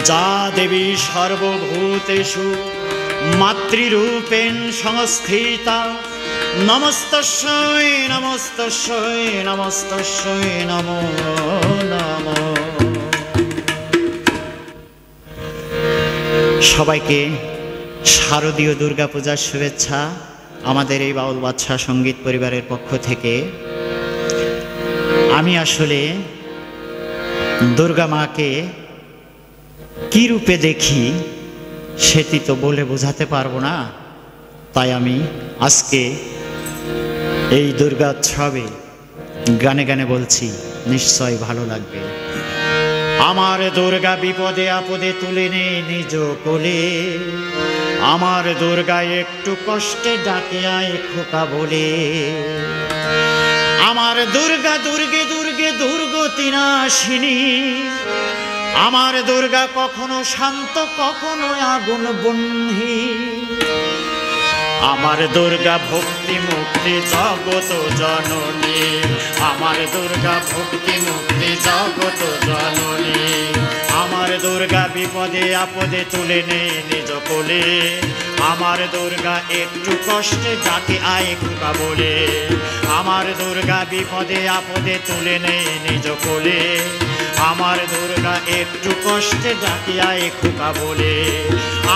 যা দেবী সর্বভূতেষু মাতৃরূপেণ সংস্থিতা নমস্তস্যৈ নমস্তস্যৈ নমস্তস্যৈ নমো নমঃ। সবাইকে শারদীয় দুর্গাপূজার শুভেচ্ছা আমাদের এই বাউল বাদশা সঙ্গীত পরিবারের পক্ষ থেকে। আমি আসলে দুর্গা মাকে কি রূপে দেখি সেটি তো বলে বোঝাতে পারবো না, তাই আমি আজকে এই দুর্গোৎসবে গানে গানে বলছি, নিশ্চয় ভালো লাগবে। আমার দুর্গা বিপদে আপদে তুলে নে নিজ কোলে, আমার দুর্গা একটু কষ্টে ডাকে আয় খোকা বলে। আমার দুর্গা দুর্গে দুর্গে দুর্গতি নাশিনী, আমার দুর্গা কখনো শান্ত কখনো আগুন বহ্নি। আমার দুর্গা ভক্তি মুক্তি জগত জননী, আমার দুর্গা ভক্তি মুক্তি জগত জননী। আমার দুর্গা বিপদে আপদে তুলে নে নিজ কোলে, আমার দুর্গা একটু কষ্টে ডাকে আয় খোকা বলে। আমার দুর্গা বিপদে আপদে তুলে নে নিজ কোলে, আমার দুর্গা একটু কষ্টে ডাকে আয় খোকা বলে।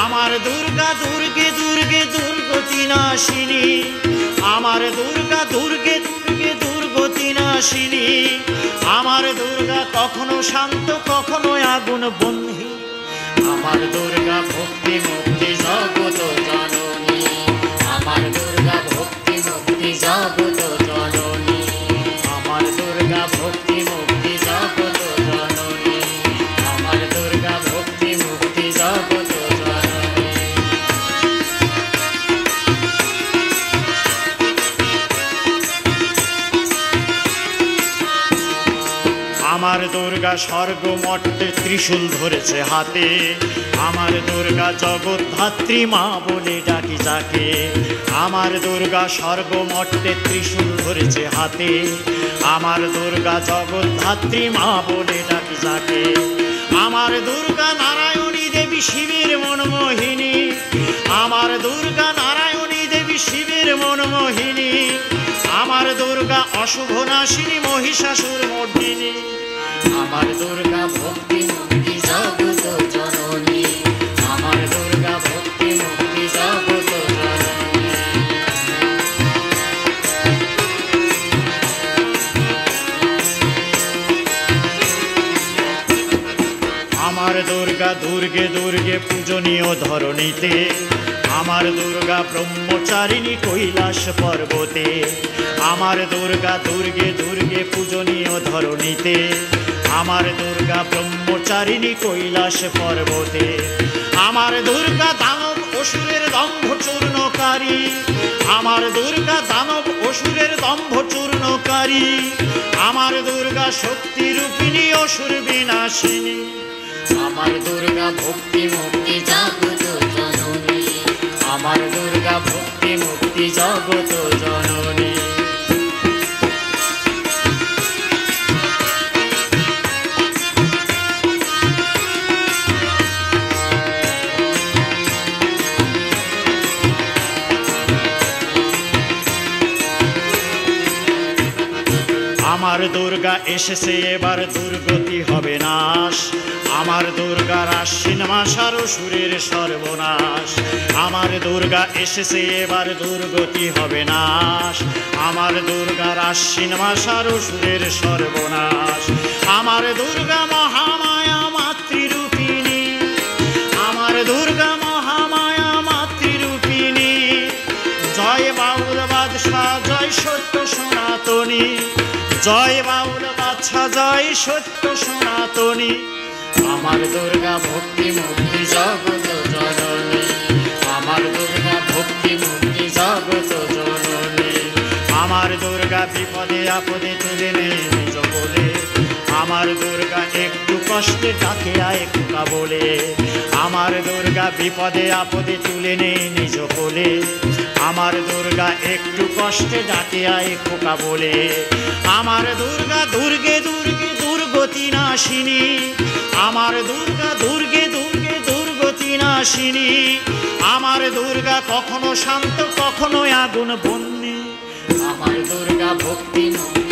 আমার দুর্গা দুর্গে দুর্গে দুর্গতি নাশিনী, আমার দুর্গা দুর্গে দুর্গে দুর্গতি নাশিনী। আমার দুর্গা কখনো শান্ত কখনো আগুন বহ্নি, আমার দুর্গা ভক্তি মুক্তি জগত জননী, আমার দুর্গা ভক্তি মুক্তি জগত জননী, আমার দুর্গা ভক্তি মুক্তি জগত জননী, আমার দুর্গা ভক্তি মুক্তি জগত জননী। আমার দুর্গা স্বর্গ মর্তে ত্রিশূল ধরেছে হাতে, আমার দুর্গা জগদ্ধাত্রী মা বলে ডাকি যাকে। আমার দুর্গা স্বর্গ মর্তে ত্রিশূল ধরেছে হাতে, আমার দুর্গা জগদ্ধাত্রী মা বলে ডাকি যাকে। আমার দুর্গা নারায়ণী দেবী শিবের মনমোহিনী, আমার দুর্গা নারায়ণী দেবী শিবের মনমোহিনী। আমার দুর্গা অশুভ নাশিনী মহিষাসুর মর্দিনী, আমার দুর্গা ভক্তি মুক্তি জগত জননী, আমার দুর্গা ভক্তি মুক্তি জগত জননী। আমার দুর্গা দুর্গে দুর্গে পূজনীয় ধরণীতে, আমার দুর্গা ব্রহ্মচারিণী কৈলাস পর্বতে। আমার দুর্গা দুর্গে দুর্গে পূজনীয় ধরণীতে, আমার দুর্গা ব্রহ্মচারিণী কৈলাস পর্বতে। আমার দুর্গা দানব অসুরের দম্ভ চূর্ণকারী, আমার দুর্গা দানব অসুরের দম্ভ চূর্ণকারী। আমার দুর্গা শক্তি রূপিণী অসুর বিনাশিনী, আমার দুর্গা ভক্তি মুক্তি জগত জননী, আমার দুর্গা ভক্তি মুক্তি জগত জননী। আমার দুর্গা এসেছে এবার দুর্গতি হবে নাশ, আমার দুর্গার আশ্বিন মাস আর অসুরের সর্বনাশ। আমার দুর্গা এসেছে এবার দুর্গতি হবে নাশ, আমার দুর্গার আশ্বিন মাস আর অসুরের সর্বনাশ। আমার দুর্গা মহামায়া মাতৃরূপিণী, আমার দুর্গা মহামায়া মাতৃরূপিণী। জয় বাউল বাদশা জয় সত্য সনাতনী, জয় বাউল বাদশা জয় সত্য সনাতনী। আমার দুর্গা ভক্তি মুক্তি জগত জননী, আমার দুর্গা ভক্তি মুক্তি জগত জননী। আমার দুর্গা বিপদে আপদে তুলে নে নিজ কোলে, আমার দুর্গা একটু কষ্টে ডাকে আয় খোকা বলে। আমার দুর্গা বিপদে আপদে তুলে নে নিজ কোলে, আমার দুর্গা একটু কষ্টে ডাকে আয় খোকা বলে। আমার দুর্গা দুর্গে দুর্গে দুর্গতি নাশিনী, আমার দুর্গা দুর্গে বিলাসিনী। আমার দুর্গা কখনো শান্ত কখনো আগুন বন্যে, আমার দুর্গা ভক্তিময়ী